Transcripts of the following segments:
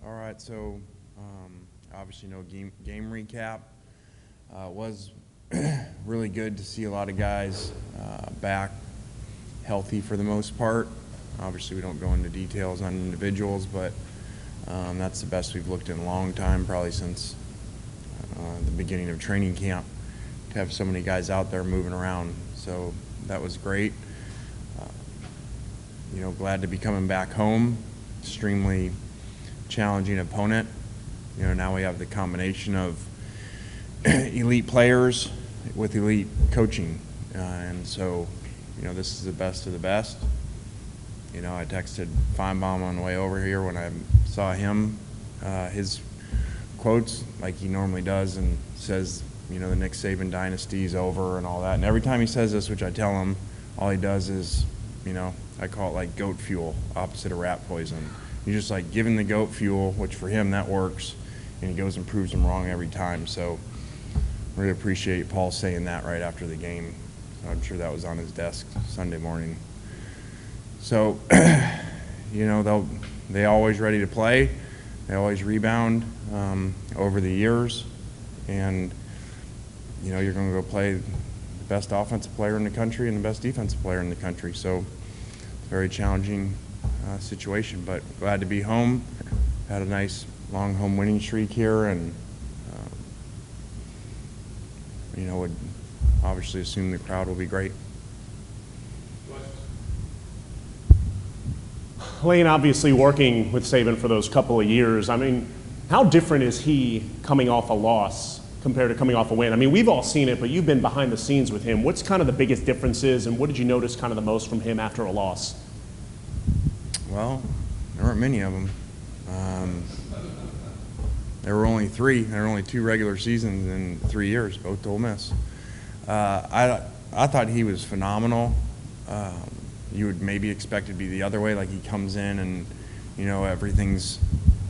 All right, so obviously no game recap. Was really good to see a lot of guys back healthy for the most part. Obviously we don't go into details on individuals, but that's the best we've looked in a long time, probably since the beginning of training camp, to have so many guys out there moving around. So that was great. Glad to be coming back home. Extremely challenging opponent. Now we have the combination of elite players with elite coaching, and so this is the best of the best. I texted Feinbaum on the way over here when I saw him, his quotes like he normally does, and says the Nick Saban dynasty is over and all that, and every time he says this, which I tell him, all he does is I call it like goat fuel, opposite of rat poison. You're just like giving the goat fuel, which for him that works, and he goes and proves them wrong every time. So really appreciate Paul saying that right after the game. I'm sure that was on his desk Sunday morning. So they always ready to play. They always rebound over the years, and you're going to go play the best offensive player in the country and the best defensive player in the country. So it's a very challenging situation, but glad to be home. Had a nice long home winning streak here, and would obviously assume the crowd will be great. Lane, obviously working with Saban for those couple of years, I mean, how different is he coming off a loss compared to coming off a win? I mean, we've all seen it, but you've been behind the scenes with him. What's kind of the biggest differences, and what did you notice kind of the most from him after a loss? Well, there weren't many of them. There were only three. There were only 2 regular seasons in 3 years, both to Ole Miss. I thought he was phenomenal. You would maybe expect it to be the other way, like he comes in and everything's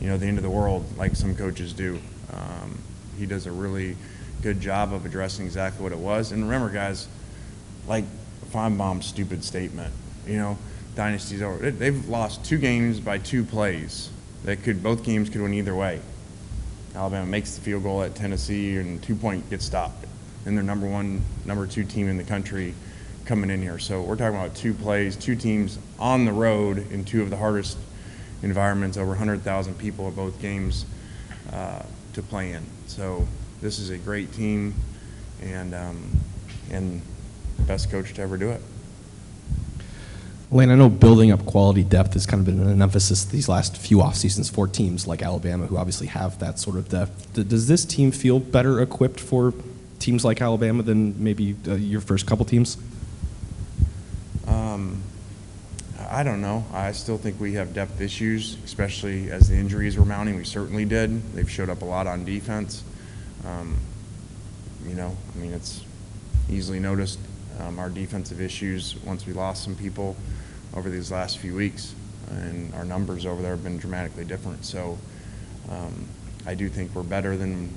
the end of the world, like some coaches do. He does a really good job of addressing exactly what it was. And remember, guys, like Feinbaum's stupid statement, dynasty's over. They've lost 2 games by 2 plays. Both games could win either way. Alabama makes the field goal at Tennessee, and 2-point gets stopped. And they're number 1, number 2 team in the country coming in here. So we're talking about 2 plays, 2 teams on the road in 2 of the hardest environments, over 100,000 people at both games to play in. So this is a great team, and the best coach to ever do it. Lane, I know building up quality depth has kind of been an emphasis these last few off seasons for teams like Alabama, who obviously have that sort of depth. Does this team feel better equipped for teams like Alabama than maybe your first couple teams? I don't know. I still think we have depth issues, especially as the injuries were mounting. We certainly did. They've showed up a lot on defense. It's easily noticed our defensive issues once we lost some people over these last few weeks, and our numbers over there have been dramatically different. So I do think we're better than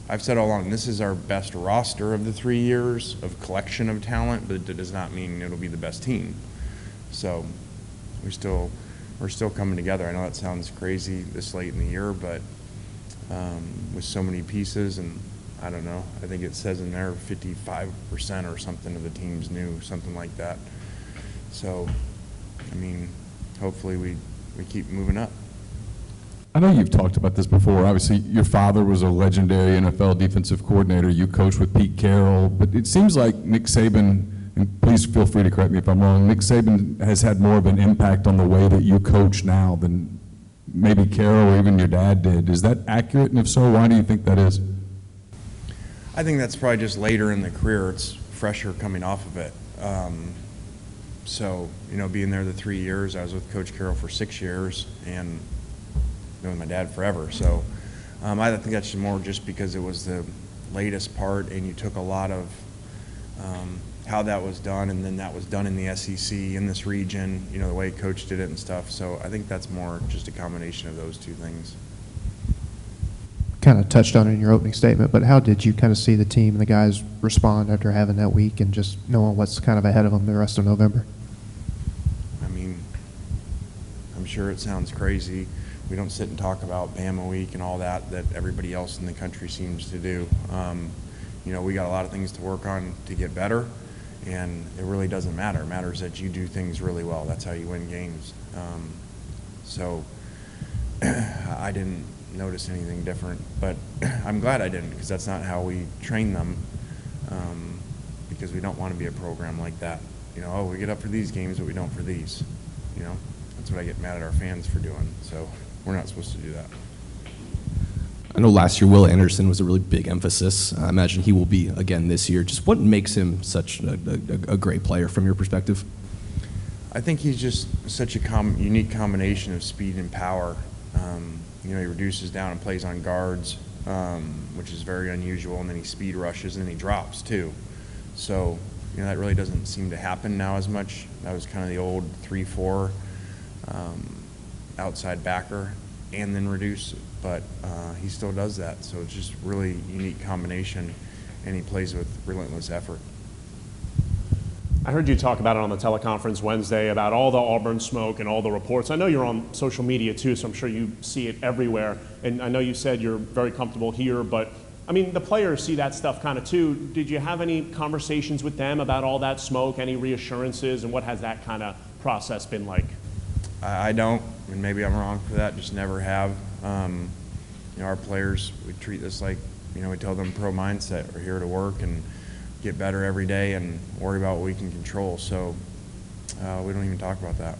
I've said all along. This is our best roster of the 3 years of collection of talent, but it does not mean it'll be the best team. So we're still coming together. I know that sounds crazy this late in the year, but with so many pieces, and I don't know, I think it says in there 55% or something of the team's new, something like that. So, hopefully we keep moving up. I know you've talked about this before. Obviously, your father was a legendary NFL defensive coordinator. You coached with Pete Carroll, but it seems like Nick Saban, and please feel free to correct me if I'm wrong, Nick Saban has had more of an impact on the way that you coach now than maybe Carroll or even your dad did. Is that accurate? And if so, why do you think that is? I think that's probably just later in the career. It's fresher coming off of it. Being there the 3 years, I was with Coach Carroll for 6 years, and with my dad forever. So I think that's more just because it was the latest part, and you took a lot of how that was done, and then that was done in the SEC, in this region, the way Coach did it and stuff. So I think that's more just a combination of those 2 things. Kind of touched on it in your opening statement, but how did you kind of see the team and the guys respond after having that week and just knowing what's kind of ahead of them the rest of November? I'm sure it sounds crazy. we don't sit and talk about Bama Week and all that everybody else in the country seems to do. We got a lot of things to work on to get better, and it really doesn't matter. It matters that you do things really well. That's how you win games. So I didn't notice anything different, but I'm glad I didn't, because that's not how we train them, because we don't want to be a program like that. We get up for these games, but we don't for these. That's what I get mad at our fans for doing. So we're not supposed to do that. I know last year Will Anderson was a really big emphasis. I imagine he will be again this year. Just what makes him such a great player from your perspective? I think he's just such a unique combination of speed and power. He reduces down and plays on guards, which is very unusual, and then he speed rushes and then he drops too. So that really doesn't seem to happen now as much. That was kind of the old 3-4 outside backer and then reduce, but he still does that. So it's just really unique combination, and he plays with relentless effort. I heard you talk about it on the teleconference Wednesday about all the Auburn smoke and all the reports. I know you're on social media too, so I'm sure you see it everywhere. And I know you said you're very comfortable here, but I mean, the players see that stuff kind of too. Did you have any conversations with them about all that smoke, any reassurances, and what has that kind of process been like? I don't, and maybe I'm wrong for that, just never have. Our players, we treat this like, we tell them pro mindset. We're here to work and get better every day and worry about what we can control. So we don't even talk about that.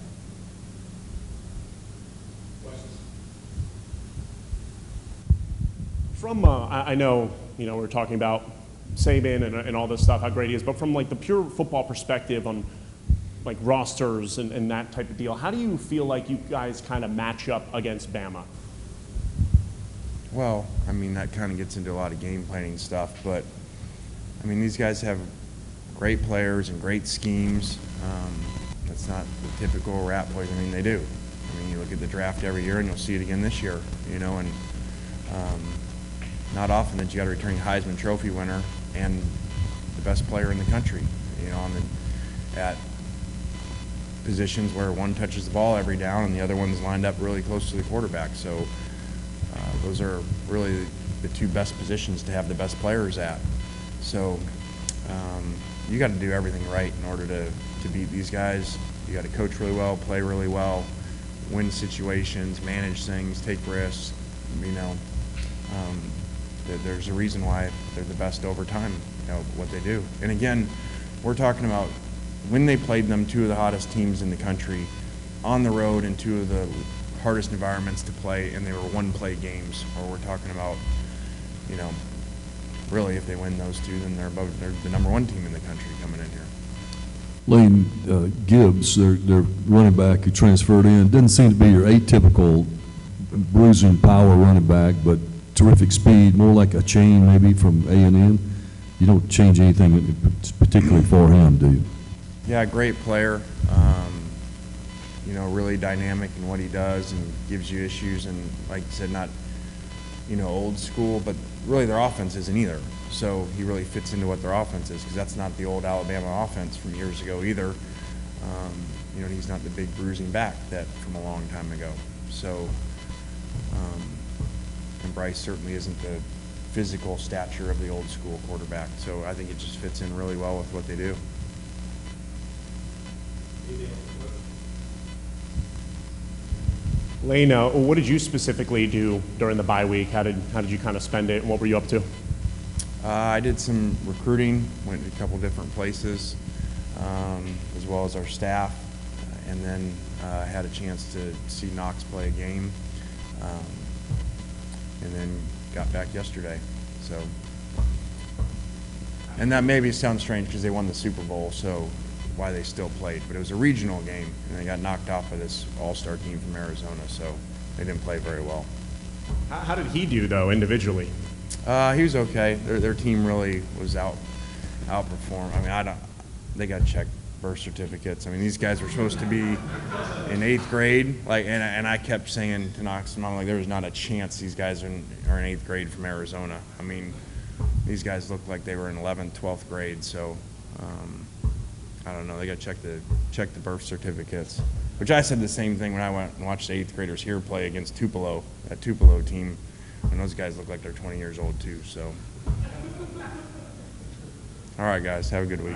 From, I know, we're talking about Saban and all this stuff, how great he is, but from like the pure football perspective on like rosters and that type of deal, how do you feel like you guys kind of match up against Bama? Well, that kind of gets into a lot of game planning stuff, but these guys have great players and great schemes. That's not the typical rat boys. They do. You look at the draft every year, and you'll see it again this year. And not often that you got a returning Heisman Trophy winner and the best player in the country. At positions where one touches the ball every down and the other one's lined up really close to the quarterback. So those are really the two best positions to have the best players at. So you got to do everything right in order to beat these guys. You got to coach really well, play really well, win situations, manage things, take risks. There's a reason why they're the best over time, what they do. And again, we're talking about when they played them, two of the hottest teams in the country, on the road in two of the hardest environments to play, and they were one-play games. Or we're talking about, really, if they win those two, then they're the number one team in the country coming in here. Lane Gibbs, their running back who transferred in, doesn't seem to be your atypical bruising power running back, but terrific speed, more like a chain maybe from A&M. You don't change anything particularly for him, do you? Yeah, great player. Really dynamic in what he does and gives you issues, and like you said, not old school, but really their offense isn't either. So he really fits into what their offense is, because that's not the old Alabama offense from years ago either. He's not the big bruising back that from a long time ago. So, and Bryce certainly isn't the physical stature of the old school quarterback. So I think it just fits in really well with what they do. Lane, what did you specifically do during the bye week? How did you kind of spend it, and what were you up to? I did some recruiting, went to a couple different places, as well as our staff, and then had a chance to see Knox play a game, and then got back yesterday. So, and that maybe sounds strange because they won the Super Bowl, so why they still played, but it was a regional game, and they got knocked off by this all-star team from Arizona, so they didn't play very well. How did he do, though, individually? He was okay. Their team really was outperformed. They got to check birth certificates. These guys were supposed to be in 8th grade, and I kept saying to Knox and Mom, there was not a chance these guys are in 8th grade from Arizona. These guys looked like they were in 11th, 12th grade, so I don't know. They got to check the birth certificates. Which I said the same thing when I went and watched the 8th graders here play against Tupelo, that Tupelo team, and those guys look like they're 20 years old too. So, all right, guys, have a good week.